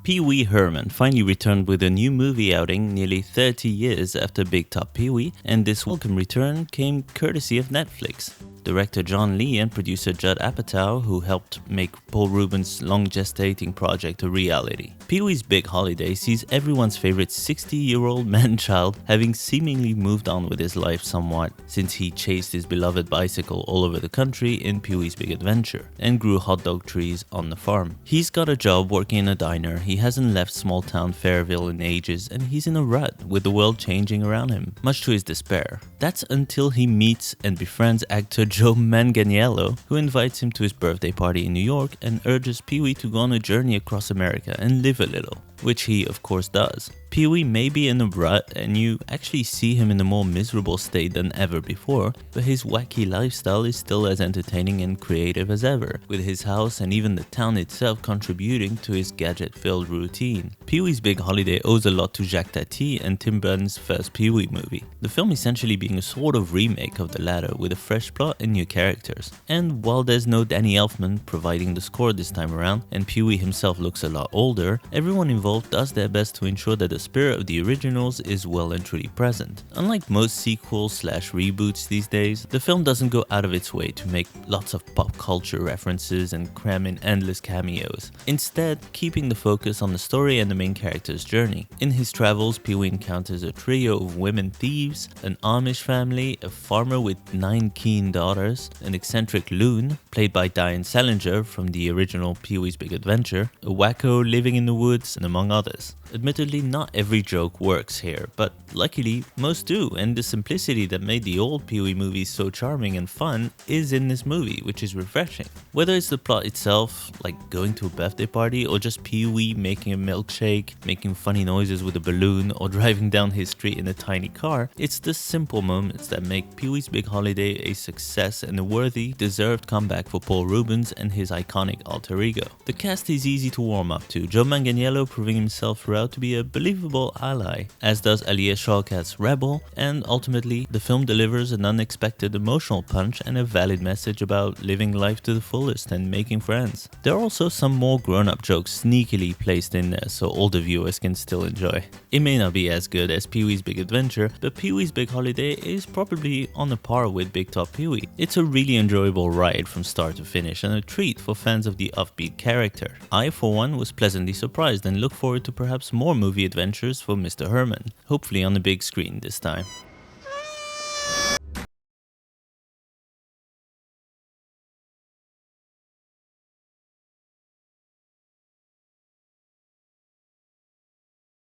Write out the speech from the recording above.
Pee-wee Herman finally returned with a new movie outing nearly 30 years after Big Top Pee-wee, and this welcome return came courtesy of Netflix. Director John Lee and producer Judd Apatow, who helped make Paul Reubens' long-gestating project a reality. Pee-wee's Big Holiday sees everyone's favorite 60-year-old man-child having seemingly moved on with his life somewhat, since he chased his beloved bicycle all over the country in Pee-wee's Big Adventure, and grew hot dog trees on the farm. He's got a job working in a diner, he hasn't left small-town Fairville in ages, and he's in a rut with the world changing around him, much to his despair. That's until he meets and befriends actor Joe Manganiello, who invites him to his birthday party in New York and urges Pee-wee to go on a journey across America and live a little, which he of course does. Pee-wee may be in a rut and you actually see him in a more miserable state than ever before, but his wacky lifestyle is still as entertaining and creative as ever, with his house and even the town itself contributing to his gadget-filled routine. Pee-wee's Big Holiday owes a lot to Jacques Tati and Tim Burton's first Pee-wee movie, the film essentially being a sort of remake of the latter with a fresh plot and new characters. And while there's no Danny Elfman providing the score this time around, and Pee-wee himself looks a lot older, everyone involved does their best to ensure that the spirit of the originals is well and truly present. Unlike most sequels/reboots these days, the film doesn't go out of its way to make lots of pop culture references and cram in endless cameos, instead keeping the focus on the story and the main character's journey. In his travels, Pee-wee encounters a trio of women thieves, an Amish family, a farmer with 9 keen daughters, an eccentric loon, played by Diane Salinger from the original Pee-wee's Big Adventure, a wacko living in the woods, and among others. Admittedly, not every joke works here, but luckily most do, and the simplicity that made the old Pee-wee movies so charming and fun is in this movie, which is refreshing. Whether it's the plot itself, like going to a birthday party, or just Pee-wee making a milkshake, making funny noises with a balloon, or driving down his street in a tiny car, it's the simple moments that make Pee-wee's Big Holiday a success and a worthy, deserved comeback for Paul Reubens and his iconic alter ego. The cast is easy to warm up to, Joe Manganiello proving himself throughout to be a believable ally, as does Alia Shawkat's Rebel, and ultimately the film delivers an unexpected emotional punch and a valid message about living life to the fullest and making friends. There are also some more grown-up jokes sneakily placed in there so older viewers can still enjoy. It may not be as good as Pee-wee's Big Adventure, but Pee-wee's Big Holiday is probably on a par with Big Top Pee-wee. It's a really enjoyable ride from start to finish and a treat for fans of the offbeat character. I, for one, was pleasantly surprised and look forward to perhaps more movie adventures for Mr. Herman, hopefully on the big screen this time.